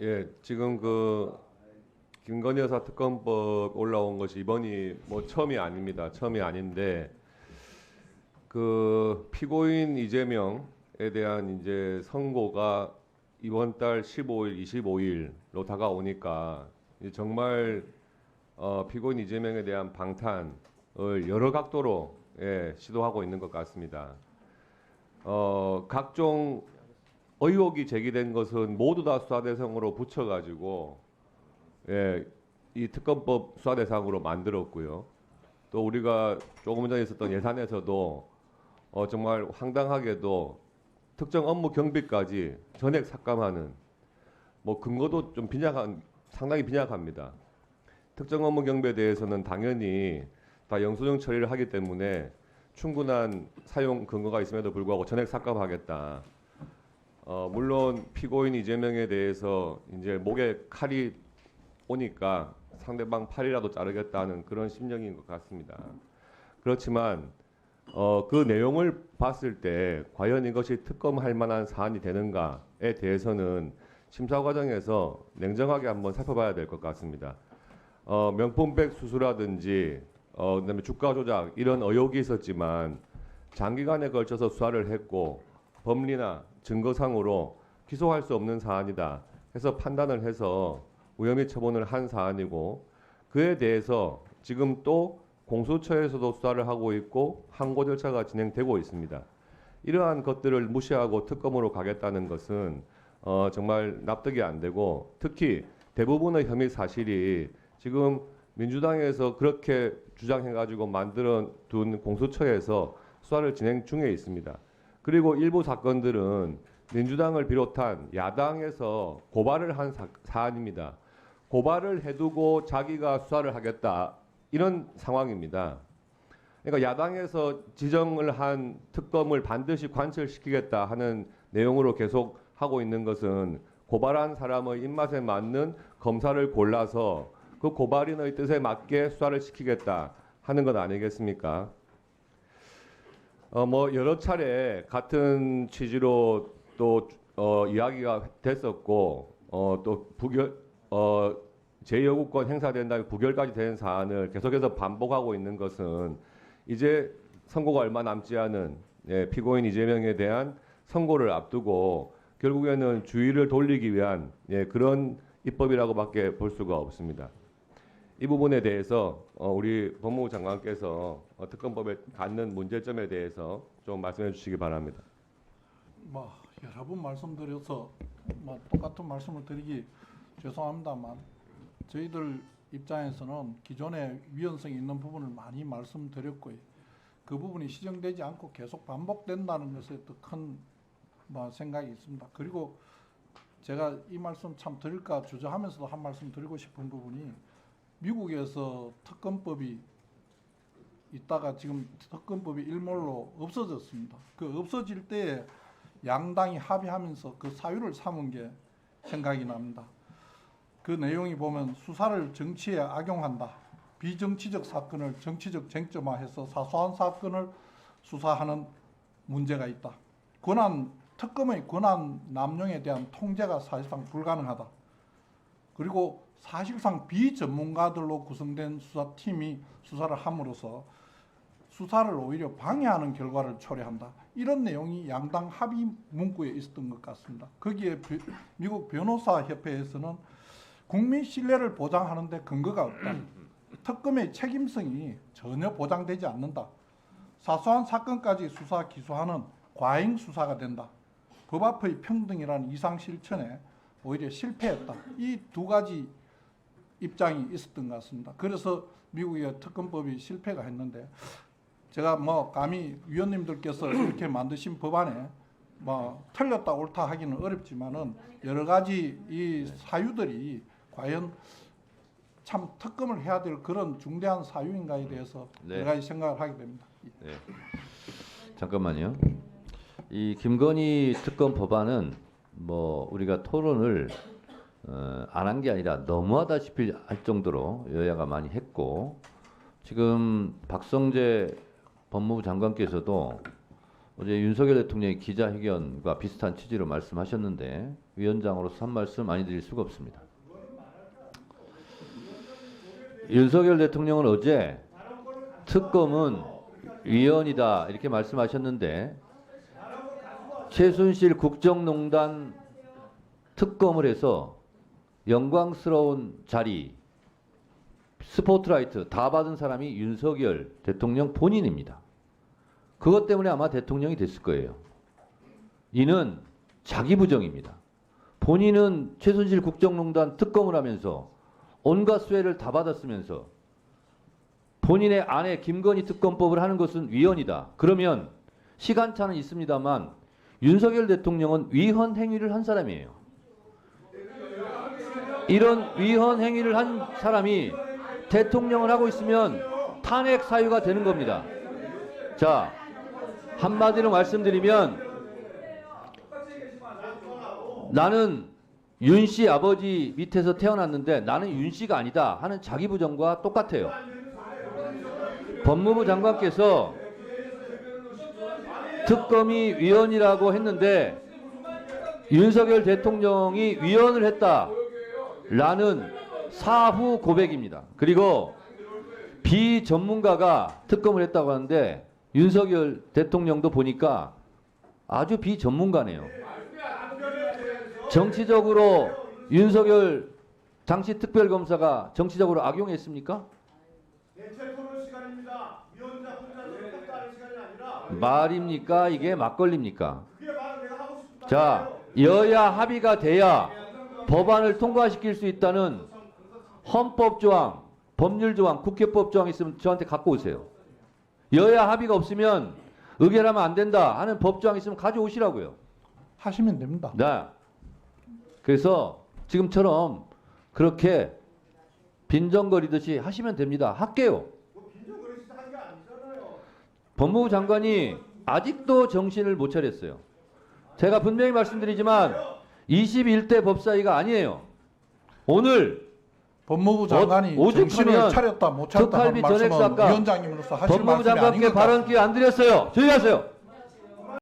예, 지금 그 김건희 여사 특검법 올라온 것이 이번이 뭐 처음이 아닙니다. 처음이 아닌데 그 피고인 이재명에 대한 이제 선고가 이번 달 15일, 25일로 다가오니까 이제 정말 피고인 이재명에 대한 방탄을 여러 각도로 시도하고 있는 것 같습니다. 각종 의혹이 제기된 것은 모두 다 수사 대상으로 붙여가지고 이 특검법 수사 대상으로 만들었고요. 또 우리가 조금 전에 있었던 예산에서도 정말 황당하게도 특정 업무 경비까지 전액 삭감하는 뭐 근거도 좀 상당히 빈약합니다. 특정 업무 경비에 대해서는 당연히 다 영수증 처리를 하기 때문에 충분한 사용 근거가 있음에도 불구하고 전액 삭감하겠다. 물론 피고인 이재명에 대해서 이제 목에 칼이 오니까 상대방 팔이라도 자르겠다는 그런 심정인 것 같습니다. 그렇지만 그 내용을 봤을 때 과연 이것이 특검할 만한 사안이 되는가에 대해서는 심사 과정에서 냉정하게 한번 살펴봐야 될 것 같습니다. 명품백 수수라든지 그다음에 주가 조작 이런 의혹이 있었지만 장기간에 걸쳐서 수사를 했고 법리나 증거상으로 기소할 수 없는 사안이다 해서 판단을 해서 무혐의 처분을 한 사안이고 그에 대해서 지금 또 공수처에서도 수사를 하고 있고 항고 절차가 진행되고 있습니다. 이러한 것들을 무시하고 특검으로 가겠다는 것은 정말 납득이 안 되고 특히 대부분의 혐의 사실이 지금 민주당에서 그렇게 주장해가지고 만들어 둔 공수처에서 수사를 진행 중에 있습니다. 그리고 일부 사건들은 민주당을 비롯한 야당에서 고발을 한 사안입니다. 고발을 해두고 자기가 수사를 하겠다 이런 상황입니다. 그러니까 야당에서 지정을 한 특검을 반드시 관철시키겠다 하는 내용으로 계속 하고 있는 것은 고발한 사람의 입맛에 맞는 검사를 골라서 그 고발인의 뜻에 맞게 수사를 시키겠다 하는 것 아니겠습니까? 뭐 여러 차례 같은 취지로 또 이야기가 됐었고 또 제2여구권 행사된 다음에 부결까지 된 사안을 계속해서 반복하고 있는 것은 이제 선고가 얼마 남지 않은 피고인 이재명에 대한 선고를 앞두고 결국에는 주의를 돌리기 위한 그런 입법이라고밖에 볼 수가 없습니다. 이 부분에 대해서 우리 법무부 장관께서 특검법에 갖는 문제점에 대해서 좀 말씀해 주시기 바랍니다. 뭐 여러 번 말씀드려서 뭐 똑같은 말씀을 드리기 죄송합니다만 저희들 입장에서는 기존에 위헌성이 있는 부분을 많이 말씀드렸고요. 그 부분이 시정되지 않고 계속 반복된다는 것에 또 큰 뭐 생각이 있습니다. 그리고 제가 이 말씀 참 드릴까 주저하면서도 한 말씀 드리고 싶은 부분이 미국에서 특검법이 있다가 지금 특검법이 일몰로 없어졌습니다. 그 없어질 때에 양당이 합의하면서 그 사유를 삼은 게 생각이 납니다. 그 내용이 보면 수사를 정치에 악용한다. 비정치적 사건을 정치적 쟁점화해서 사소한 사건을 수사하는 문제가 있다. 특검의 권한 남용에 대한 통제가 사실상 불가능하다. 그리고 사실상 비전문가들로 구성된 수사팀이 수사를 함으로써 수사를 오히려 방해하는 결과를 초래한다. 이런 내용이 양당 합의 문구에 있었던 것 같습니다. 거기에 미국 변호사협회에서는 국민 신뢰를 보장하는 데 근거가 없다. 특검의 책임성이 전혀 보장되지 않는다. 사소한 사건까지 수사 기소하는 과잉 수사가 된다. 법 앞의 평등이라는 이상 실천에 오히려 실패했다. 이 두 가지 입장이 있었던 것 같습니다. 그래서 미국의 특검법이 실패가 했는데 제가 뭐 감히 위원님들께서 이렇게 만드신 법안에 뭐 틀렸다 옳다 하기는 어렵지만은 여러 가지 이 사유들이 과연 참 특검을 해야 될 그런 중대한 사유인가에 대해서 여러 가지 생각을 하게 됩니다. 네. 잠깐만요. 이 김건희 특검 법안은 뭐 우리가 토론을 안 한 게 아니라 너무하다시피 할 정도로 여야가 많이 했고 지금 박성재 법무부 장관께서도 어제 윤석열 대통령의 기자회견과 비슷한 취지로 말씀하셨는데 위원장으로서 한 말씀 많이 드릴 수가 없습니다. 윤석열 대통령은 어제 특검은 위헌이다 이렇게 말씀하셨는데 최순실 국정농단 특검을 해서 영광스러운 자리 스포트라이트 다 받은 사람이 윤석열 대통령 본인입니다. 그것 때문에 아마 대통령이 됐을 거예요. 이는 자기 부정입니다. 본인은 최순실 국정농단 특검을 하면서 온갖 수혜를 다 받았으면서 본인의 아내 김건희 특검법을 하는 것은 위헌이다. 그러면 시간차는 있습니다만 윤석열 대통령은 위헌 행위를 한 사람이에요. 이런 위헌 행위를 한 사람이 대통령을 하고 있으면 탄핵 사유가 되는 겁니다. 자, 한마디로 말씀드리면 나는 윤 씨 아버지 밑에서 태어났는데 나는 윤 씨가 아니다 하는 자기 부정과 똑같아요. 법무부 장관께서 특검이 위헌이라고 했는데 윤석열 대통령이 위헌을 했다라는 사후 고백입니다. 그리고 비전문가가 특검을 했다고 하는데 윤석열 대통령도 보니까 아주 비전문가네요. 정치적으로 윤석열 당시 특별검사가 정치적으로 악용했습니까? 대체 토론 시간입니다. 위원장 혼자서 섭답하는 시간이 아니라 말입니까? 이게 막걸리입니까? 그게 바로 내가 하고 싶은 말이에요. 자, 여야 합의가 돼야 법안을 통과시킬 수 있다는 헌법 조항, 법률 조항, 국회법 조항 있으면 저한테 갖고 오세요. 여야 합의가 없으면 의결하면 안 된다 하는 법 조항 있으면 가져오시라고요. 하시면 됩니다. 네. 그래서 지금처럼 그렇게 빈정거리듯이 하시면 됩니다. 할게요. 빈정거리시다 하는 게 아니잖아요. 법무부 장관이 아직도 정신을 못 차렸어요. 제가 분명히 말씀드리지만 21대 법사위가 아니에요. 오늘 법무부 장관이 오죽 정신을 하면 차렸다 못 차렸다 하는 특활비 말씀은 전액 삭감 위원장님으로서 하실 법무부 말씀이 아닌 장관께 것 발언 같습니다. 기회 안 드렸어요. 조용히 하세요.